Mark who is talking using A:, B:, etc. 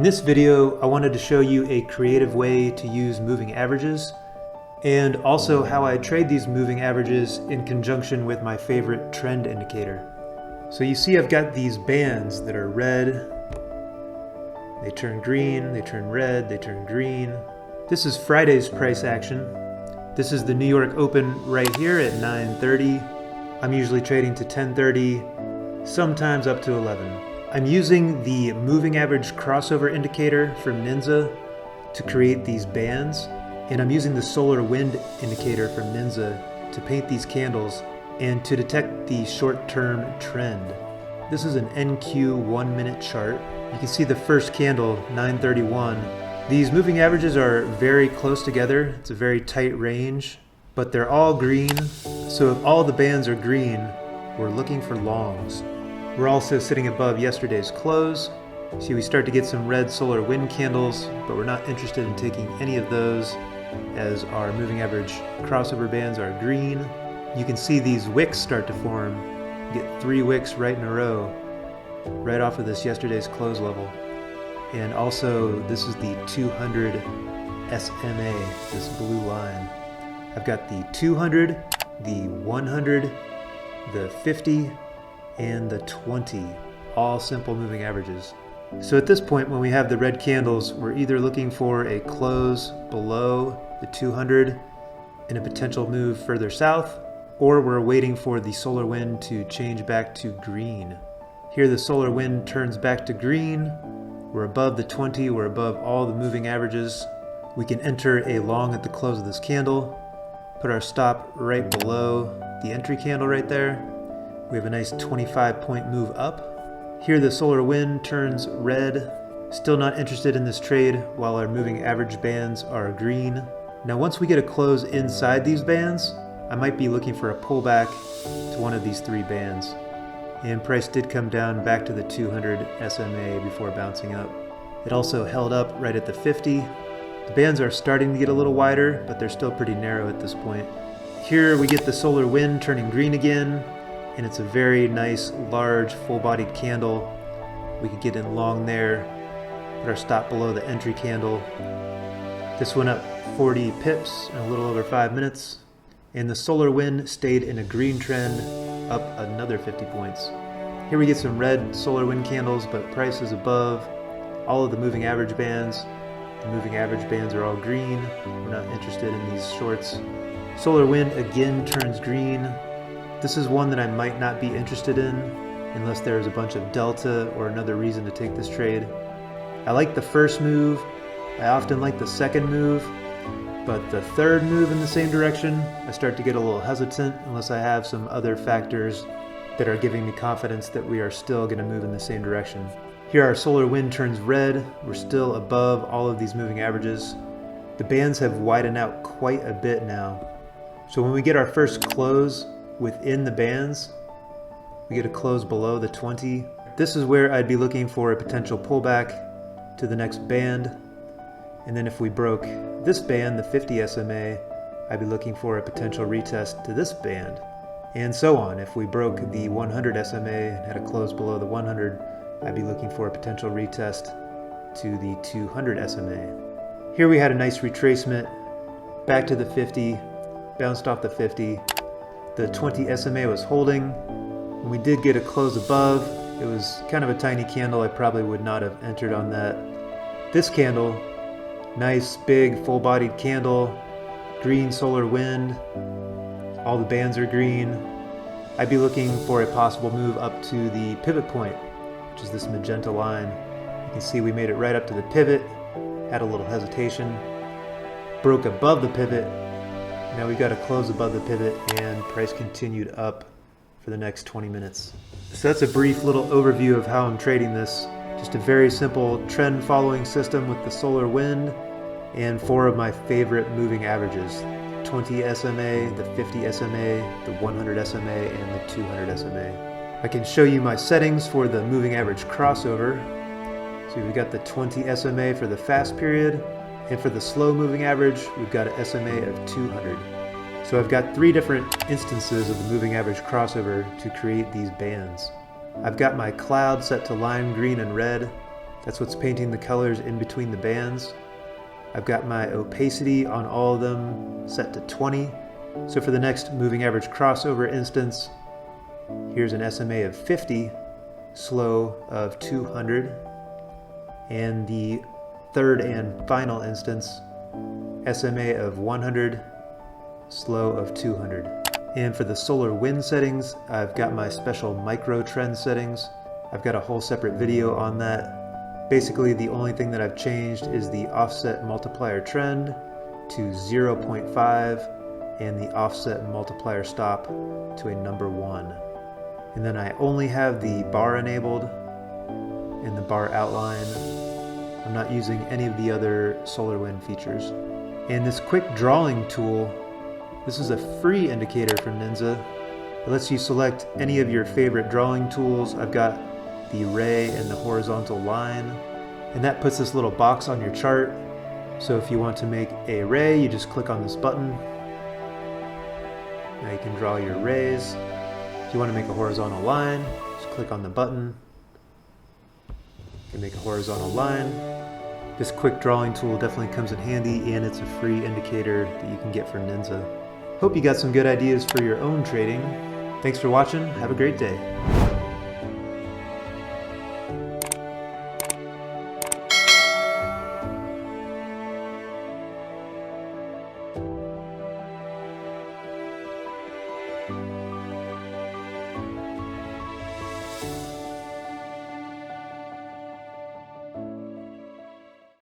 A: In this video, I wanted to show you a creative way to use moving averages, and also how I trade these moving averages in conjunction with my favorite trend indicator. So you see I've got these bands that are red, they turn green, they turn red, they turn green. This is Friday's price action. This is the New York Open right here at 9:30. I'm usually trading to 10:30, sometimes up to 11. I'm using the moving average crossover indicator from NINZA to create these bands, and I'm using the solar wind indicator from NINZA to paint these candles and to detect the short-term trend. This is an NQ 1-minute chart. You can see the first candle, 9:31. These moving averages are very close together. It's a very tight range, but they're all green. So if all the bands are green, we're looking for longs. We're also sitting above yesterday's close. See, we start to get some red solar wind candles, but we're not interested in taking any of those as our moving average crossover bands are green. You can see these wicks start to form. You get 3 wicks right in a row, right off of this yesterday's close level. And also, this is the 200 SMA, this blue line. I've got the 200, the 100, the 50, and the 20, all simple moving averages. So at this point, when we have the red candles, we're either looking for a close below the 200 and a potential move further south, or we're waiting for the solar wind to change back to green. Here the solar wind turns back to green. We're above the 20, we're above all the moving averages. We can enter a long at the close of this candle, put our stop right below the entry candle right there. We have a nice 25-point move up. Here the solar wind turns red. Still not interested in this trade while our moving average bands are green. Now once we get a close inside these bands, I might be looking for a pullback to one of these 3 bands. And price did come down back to the 200 SMA before bouncing up. It also held up right at the 50. The bands are starting to get a little wider, but they're still pretty narrow at this point. Here we get the solar wind turning green again, and it's a very nice, large, full-bodied candle. We could get in long there, put our stop below the entry candle. This went up 40 pips in a little over 5 minutes, and the solar wind stayed in a green trend, up another 50 points. Here we get some red solar wind candles, but price is above all of the moving average bands. The moving average bands are all green. We're not interested in these shorts. Solar wind again turns green. This is one that I might not be interested in unless there's a bunch of delta or another reason to take this trade. I like the first move. I often like the second move, but the third move in the same direction, I start to get a little hesitant unless I have some other factors that are giving me confidence that we are still going to move in the same direction. Here our solar wind turns red. We're still above all of these moving averages. The bands have widened out quite a bit now. So when we get our first close within the bands, we get a close below the 20. This is where I'd be looking for a potential pullback to the next band. And then if we broke this band, the 50 SMA, I'd be looking for a potential retest to this band. And so on. If we broke the 100 SMA and had a close below the 100, I'd be looking for a potential retest to the 200 SMA. Here we had a nice retracement back to the 50, bounced off the 50. The 20 SMA was holding. When we did get a close above, it was kind of a tiny candle. I probably would not have entered on that. This candle, nice big full-bodied candle, green solar wind, all the bands are green. I'd be looking for a possible move up to the pivot point, which is this magenta line. You can see we made it right up to the pivot, had a little hesitation, broke above the pivot. Now we got a close above the pivot and price continued up for the next 20 minutes. So that's a brief little overview of how I'm trading this. Just a very simple trend following system with the solar wind and 4 of my favorite moving averages. 20 SMA, the 50 SMA, the 100 SMA, and the 200 SMA. I can show you my settings for the moving average crossover. So we've got the 20 SMA for the fast period, and for the slow moving average, we've got an SMA of 200. So I've got 3 different instances of the moving average crossover to create these bands. I've got my cloud set to lime green and red. That's what's painting the colors in between the bands. I've got my opacity on all of them set to 20. So for the next moving average crossover instance, here's an SMA of 50, slow of 200, and the third and final instance, SMA of 100, slow of 200. And for the solar wind settings, I've got my special micro trend settings. I've got a whole separate video on that. Basically, the only thing that I've changed is the offset multiplier trend to 0.5 and the offset multiplier stop to a number 1. And then I only have the bar enabled and the bar outline. I'm not using any of the other solar wind features. And this quick drawing tool, this is a free indicator from NINZA. It lets you select any of your favorite drawing tools. I've got the ray and the horizontal line, and that puts this little box on your chart. So if you want to make a ray, you just click on this button. Now you can draw your rays. If you want to make a horizontal line, just click on the button. You can make a horizontal line. This quick drawing tool definitely comes in handy, and it's a free indicator that you can get from NINZA. Hope you got some good ideas for your own trading. Thanks for watching. Have a great day.